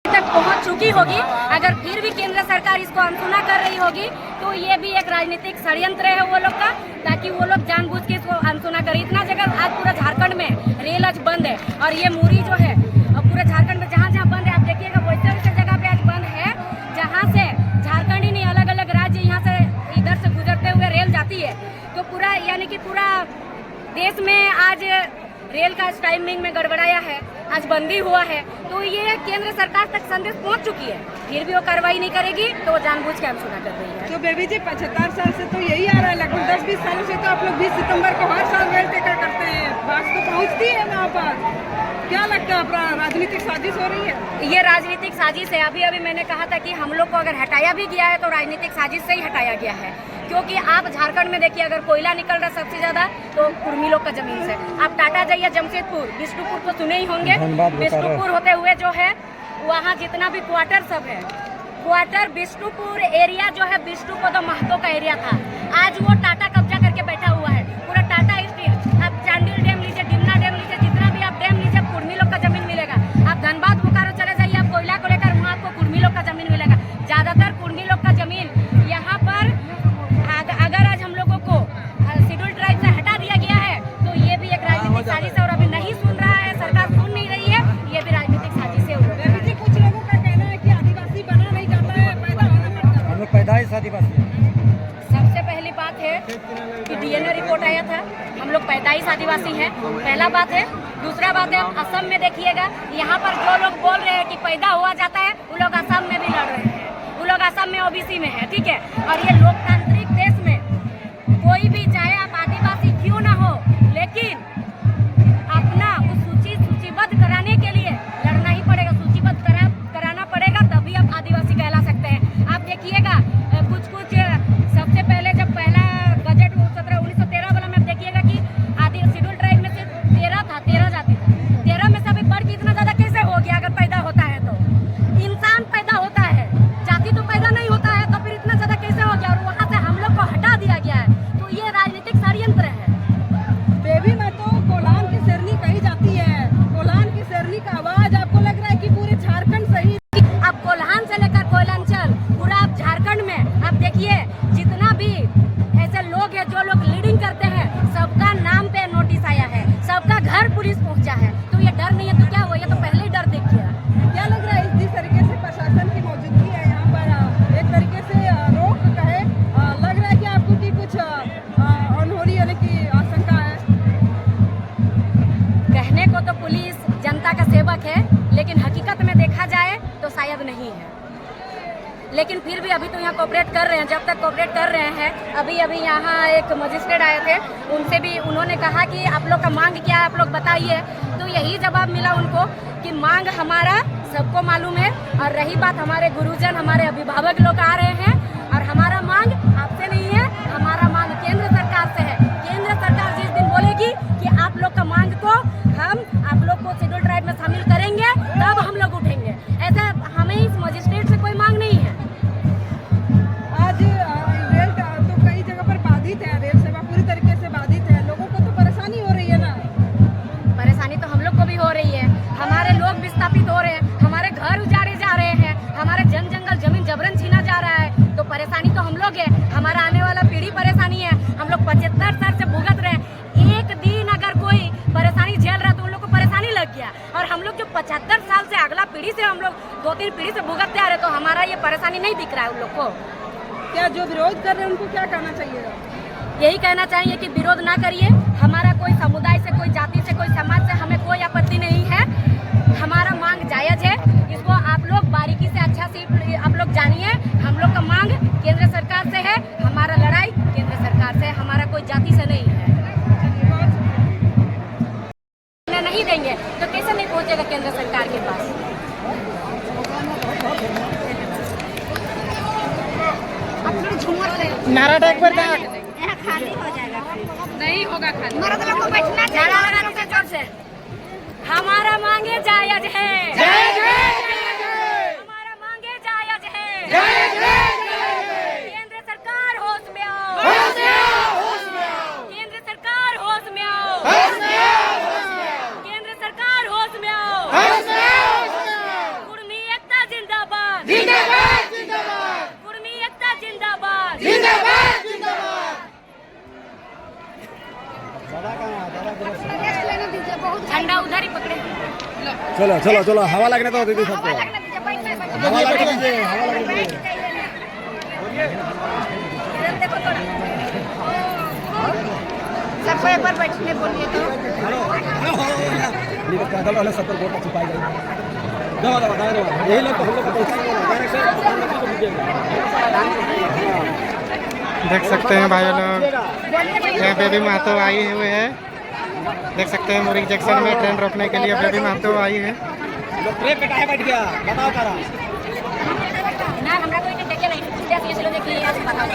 तक पहुंच चुकी होगी। अगर फिर भी केंद्र सरकार इसको अनसुना कर रही होगी तो ये भी एक राजनीतिक षड्यंत्र है वो लोग का, ताकि वो लोग जानबूझ के इसको अनसुना करें। इतना जगह आज पूरा झारखंड में रेल आज बंद है और ये मूरी जो है पूरा झारखंड में जहाँ जहाँ बंद है, आप देखिएगा वैसे वैसे जगह पे आज बंद है जहाँ से झारखंड ही नहीं अलग अलग राज्य यहाँ से इधर से गुजरते हुए रेल जाती है। तो पूरा यानी कि पूरा देश में आज रेल का टाइमिंग में गड़बड़ाया है, आज बंदी हुआ है। तो ये केंद्र सरकार तक संदेश पहुंच चुकी है, फिर भी वो कार्रवाई नहीं करेगी तो वो जानबूझ के अनसुना कर रही है। तो बेबी जी 75 साल से तो यही आ रहा है, लगभग 10-20 सालों से तो आप लोग 20 सितंबर को हर साल रेल टेका करते हैं, बात तो पहुँचती है वहाँ पर। क्या लगता है अपना राजनीतिक साजिश हो रही है? ये राजनीतिक साजिश है। अभी अभी मैंने कहा था कि हम लोग को अगर हटाया भी गया है तो राजनीतिक साजिश से ही हटाया गया है, क्योंकि आप झारखंड में देखिए अगर कोयला निकल रहा सबसे ज्यादा तो कुर्मी लोग का जमीन से। आप टाटा जाइए जमशेदपुर, बिष्णुपुर तो सुने ही होंगे, बिष्णुपुर होते हुए जो है वहाँ जितना भी क्वार्टर सब है, क्वार्टर बिष्णुपुर एरिया जो है विष्णुपद महतो का एरिया था, आज वो टाटा कब्जा करके बैठा हुआ है। पूरा टाटा स्टील, आप चांडिल डैम लीजिए, डिमना डैम लीजिए, जितना भी आप डैम लीजिए कुर्मी लोग का जमीन मिलेगा। आप धनबाद बोकारो चले जाइए, आप कोयला को लेकर वहाँ आपको कुर्मी लोग का जमीन मिलेगा। ज्यादातर कुर्मी लोग का जमीन यहाँ पर अगर आज हम लोगों को शेड्यूल ट्राइब से हटा दिया गया है तो ये भी एक राजनीतिक साजिश है। और अभी नहीं सुन रहा है सरकार, सुन नहीं रही है, ये भी राजनीतिक साजिश है। कुछ लोगों का कहना है कि आदिवासी बना नहीं जाता है, पैदा होना पड़ता है। हम लोग पैदाइश आदिवासी। सबसे पहली बात है कि डीएनए रिपोर्ट आया था, हम लोग पैदाइश आदिवासी हैं, पहला बात है। दूसरा बात है असम में देखिएगा, यहाँ पर जो लोग बोल रहे हैं कि पैदा हुआ जाता है वो लोग असम में भी लड़ रहे हैं, वो लोग असम में ओबीसी में है, ठीक है। और ये लोकतांत्रिक देश में कोई भी चाहे आप आदिवासी क्यों ना हो, लेकिन अपना उस सूचीबद्ध कराने के लिए लड़ना ही पड़ेगा, सूचीबद्ध कराना पड़ेगा, तभी आप आदिवासी कहला सकते हैं। आप देखिएगा कुछ सबसे पहले जब पहला बजट 1913 वाला में आप देखिएगा कि आदि शेड्यूल ट्राइब में सिर्फ 13 जाति था, 13 में से अभी बढ़ के इतना ज्यादा कैसे हो गया? अगर पैदा होता है तो इंसान पैदा होता है, जाति तो पैदा नहीं होता है, तो फिर इतना ज्यादा कैसे हो गया? और वहाँ से हम लोग को हटा दिया गया है, तो ये राजनीतिक षड्यंत्र है। बेबी में तो कोलान की शेरनी कही जाती है, कोलान की शेरनी का आवाज आपको लग रहा है कि पूरे झारखंड सही? आप कोल्हान से लेकर कोयलांचल पूरा आप झारखंड में आप देखिए जितना भी ऐसे लोग हैं जो लोग लीडिंग करते हैं, सबका नाम पे नोटिस आया है, सबका घर पुलिस पहुंचा है। तो ये डर नहीं है तो क्या हुआ? ये तो पहले ही डर देख गया। क्या लग रहा है जिस तरीके से प्रशासन की मौजूदगी है यहाँ पर, एक तरीके से रोक कहे, लग रहा है कि आपको की कुछ अनहोनी होने की आशंका है? कहने को तो पुलिस जनता का सेवक है, लेकिन हकीकत में देखा जाए तो शायद नहीं है। लेकिन फिर भी अभी तो यहाँ कोऑपरेट कर रहे हैं, जब तक कोऑपरेट कर रहे हैं। अभी यहाँ एक मजिस्ट्रेट आए थे, उनसे भी उन्होंने कहा कि आप लोग का मांग क्या है, आप लोग बताइए। तो यही जवाब मिला उनको कि मांग हमारा सबको मालूम है, और रही बात हमारे गुरुजन हमारे अभिभावक लोग आ रहे हैं, और हमारा मांग आपसे नहीं है, हमारा मांग केंद्र सरकार से है। केंद्र सरकार जिस दिन बोलेगी कि आप लोग का मांग को हम आप लोग को शेड्यूल ट्राइब में शामिल करेंगे, तब हम लोग उठेंगे। ऐसा हमें इस मजिस्ट्रेट से कोई मांग नहीं है। आज रेल तो कई जगह पर बाधित है, रेल सेवा पूरी तरीके से बाधित है, लोगों को तो परेशानी हो रही है ना? परेशानी तो हम लोग को भी हो रही है, हमारे लोग विस्थापित हो रहे हैं, हमारे घर उजाड़े जा रहे हैं, हमारे जंगल जमीन जबरन छीना जा रहा है। तो परेशानी तो हम लोग है, हमारा आने वाला पीढ़ी परेशानी है। हम लोग 75 साल से भुगत रहे हैं, एक दिन अगर कोई परेशानी झेल रहा तो उन लोग को परेशानी लग गया, और हम लोग जो 75 साल से अगला पीढ़ी से हम लोग 2-3 पीढ़ी से भुगतते आ रहे, तो हमारा ये परेशानी नहीं दिख रहा है उन लोग को। क्या जो विरोध कर रहे हैं उनको क्या कहना चाहिए? यही कहना चाहिए कि विरोध ना करिए। हमारा कोई समुदाय से, कोई जाति से, कोई समाज से हमें कोई आपत्ति नहीं है। हमारा मांग जायज है, इसको आप लोग बारीकी से अच्छा से आप लोग जानिए। हम लोग का मांग केंद्र सरकार से है, हमारा लड़ाई केंद्र सरकार से, हमारा कोई जाति से नहीं है। नहीं देंगे तो कैसे नहीं पहुंचेगा केंद्र सरकार के पास? नारा पर खाली हो जाएगा, नहीं होगा खाली, मर्द लोग को बैठना चाहिए। हमारा मांगे जायज है, हमारा मांगे जायज है। केंद्र सरकार होश में आओ, केंद्र सरकार होश में आओ, केंद्र सरकार होश में आओ। कुर्मी एकता जिंदाबाद जिंदाबाद कुर्मी एकता जिंदाबाद जिंदाबाद जिंदाबाद। झंडा उधर ही पकड़े। चलो चलो चलो हवा लगने दो दीदी सबको। हवा लगने दीजिए, बैठ जाए, हवा लगने दीजिए, हवा लगने दीजिए। बैठ जाइए ना। इधर देखो थोड़ा। सबको एक बार बैठने बोलिए तो। पैदल वाले सब पर वोट छुपाई गई। दवा दवा दवा दवा यही लोग तो हम लोग को देख सकते हैं भाई लोग, यहाँ बेबी महतो आई हुए हैं। देख सकते हैं मुरी जंक्शन में ट्रेन रोकने के लिए बेबी महतो आई है। ट्रेन पे काहे बैठ गया बताओ करा। ना हमरा कोई देखे नहीं, इसलिए देखिए आज बताओ।